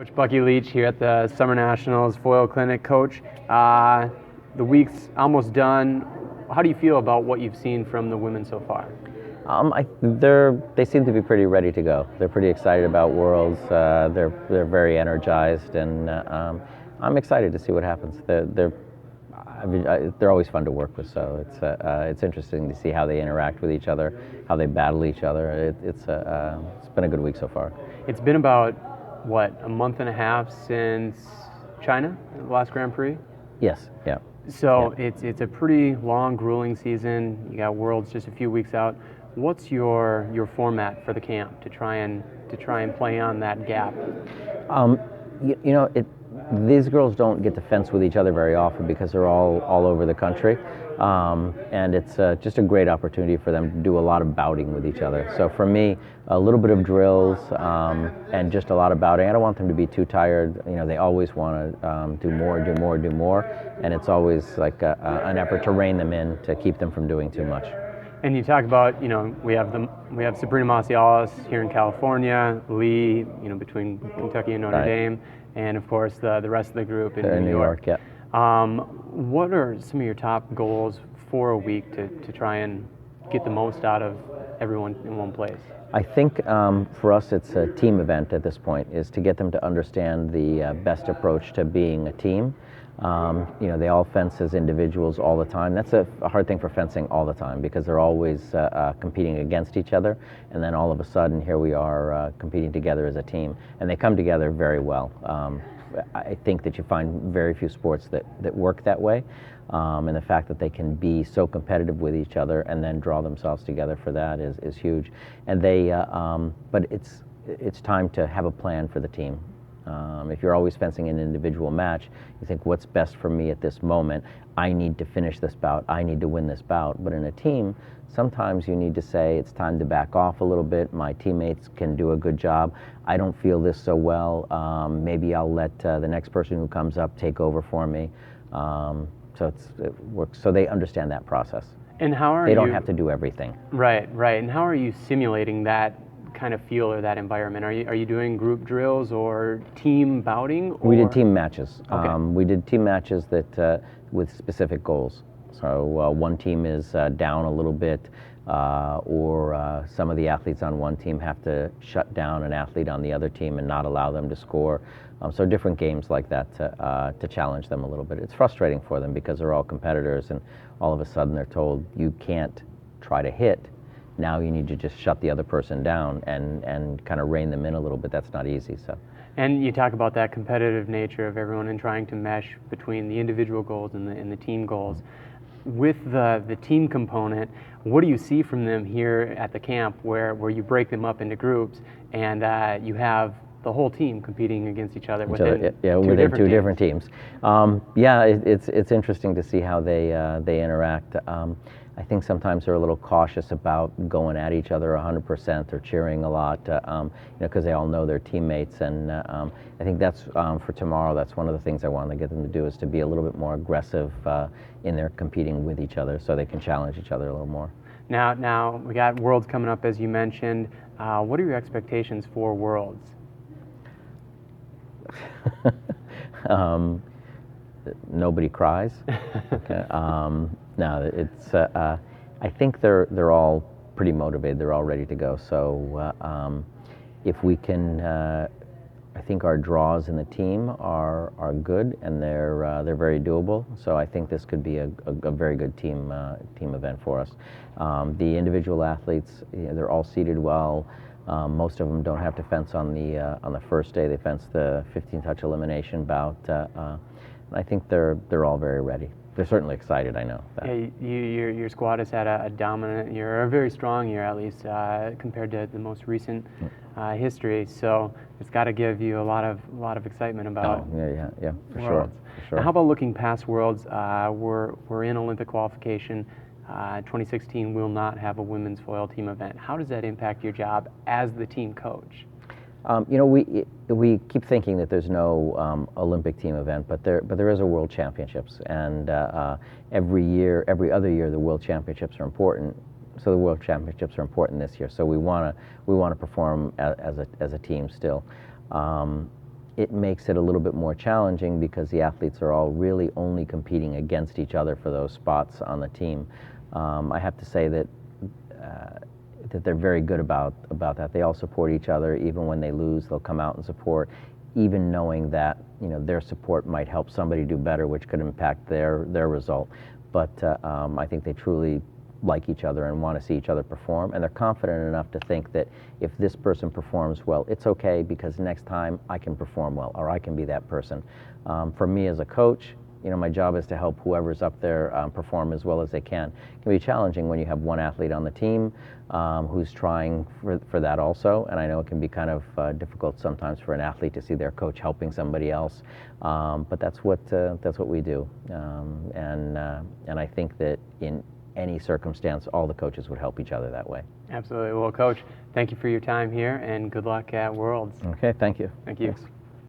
Coach Buckie Leach here at the Summer Nationals Foil Clinic. Coach, the week's almost done. How do you feel about what you've seen from the women so far? They seem to be pretty ready to go. They're pretty excited about Worlds. They're very energized, and I'm excited to see what happens. They're always fun to work with, so it's interesting to see how they interact with each other, how they battle each other. It's been a good week so far. It's been about a month and a half since China, the last Grand Prix? Yes, yeah. So yeah. It's a pretty long, grueling season. You got Worlds just a few weeks out. What's your format for the camp to try and play on that gap? These girls don't get to fence with each other very often because they're all over the country, and it's just a great opportunity for them to do a lot of bouting with each other. So for me, a little bit of drills and just a lot of bouting. I don't want them to be too tired. They always want to do more, and it's always like an effort to rein them in to keep them from doing too much. And you talk about, we have Sabrina Masialis here in California, Lee, between Kentucky and Notre Dame, and of course the rest of the group in New York. Yeah. What are some of your top goals for a week to try and get the most out of everyone in one place? I think for us it's a team event at this point, is to get them to understand the best approach to being a team. They all fence as individuals all the time. That's a hard thing for fencing all the time because they're always competing against each other, and then all of a sudden here we are competing together as a team, and they come together very well. I think that you find very few sports that work that way, and the fact that they can be so competitive with each other and then draw themselves together for that is huge. And but it's time to have a plan for the team. If you're always fencing an individual match, you think, what's best for me at this moment? I need to finish this bout. I need to win this bout. But in a team, sometimes you need to say, it's time to back off a little bit. My teammates can do a good job. I don't feel this so well. Maybe I'll let the next person who comes up take over for me. So it works. So they understand that process. And how they don't have to do everything. Right. And how are you simulating that kind of feel or that environment? Are you doing group drills or team bouting? We did team matches. Okay. We did team matches that with specific goals. So one team is down a little bit, or some of the athletes on one team have to shut down an athlete on the other team and not allow them to score. So different games like that to challenge them a little bit. It's frustrating for them because they're all competitors, and all of a sudden they're told you can't try to hit. Now you need to just shut the other person down and kind of rein them in a little bit. That's not easy. So. And you talk about that competitive nature of everyone and trying to mesh between the individual goals and the team goals. With the team component, what do you see from them here at the camp where you break them up into groups and you have the whole team competing against each other within two different teams? It's interesting to see how they interact. I think sometimes they're a little cautious about going at each other 100% or cheering a lot, because they all know their teammates. And I think that's for tomorrow. That's one of the things I want to get them to do, is to be a little bit more aggressive in their competing with each other, so they can challenge each other a little more. Now we got Worlds coming up, as you mentioned. What are your expectations for Worlds? Nobody cries. Okay. No, it's. I think they're all pretty motivated. They're all ready to go. So if we can, I think our draws in the team are good, and they're very doable. So I think this could be a very good team event for us. The individual athletes, they're all seated well. Most of them don't have to fence on the first day. They fence the 15-touch elimination bout. I think they're all very ready. They're certainly excited, I know that. Yeah, your squad has had a dominant year, a very strong year at least, compared to the most recent history. So it's got to give you a lot of excitement about. Oh, yeah, for Worlds. Sure. Now, how about looking past Worlds? We're in Olympic qualification. 2016 will not have a women's foil team event. How does that impact your job as the team coach? We keep thinking that there's no Olympic team event, but there is a World Championships, and every other year, the World Championships are important. So the World Championships are important this year. So we want to perform as a team still. it makes it a little bit more challenging because the athletes are all really only competing against each other for those spots on the team. I have to say that that they're very good about that. They all support each other. Even when they lose, they'll come out and support, even knowing that their support might help somebody do better, which could impact their result. But I think they truly like each other and want to see each other perform, and they're confident enough to think that if this person performs well, it's okay because next time I can perform well, or I can be that person. For me as a coach, my job is to help whoever's up there perform as well as they can. It can be challenging when you have one athlete on the team who's trying for that also, and I know it can be kind of difficult sometimes for an athlete to see their coach helping somebody else, but that's what we do, and I think that in any circumstance, all the coaches would help each other that way. Absolutely. Well, Coach, thank you for your time here, and good luck at Worlds. Okay, thank you. Thank you. Thanks.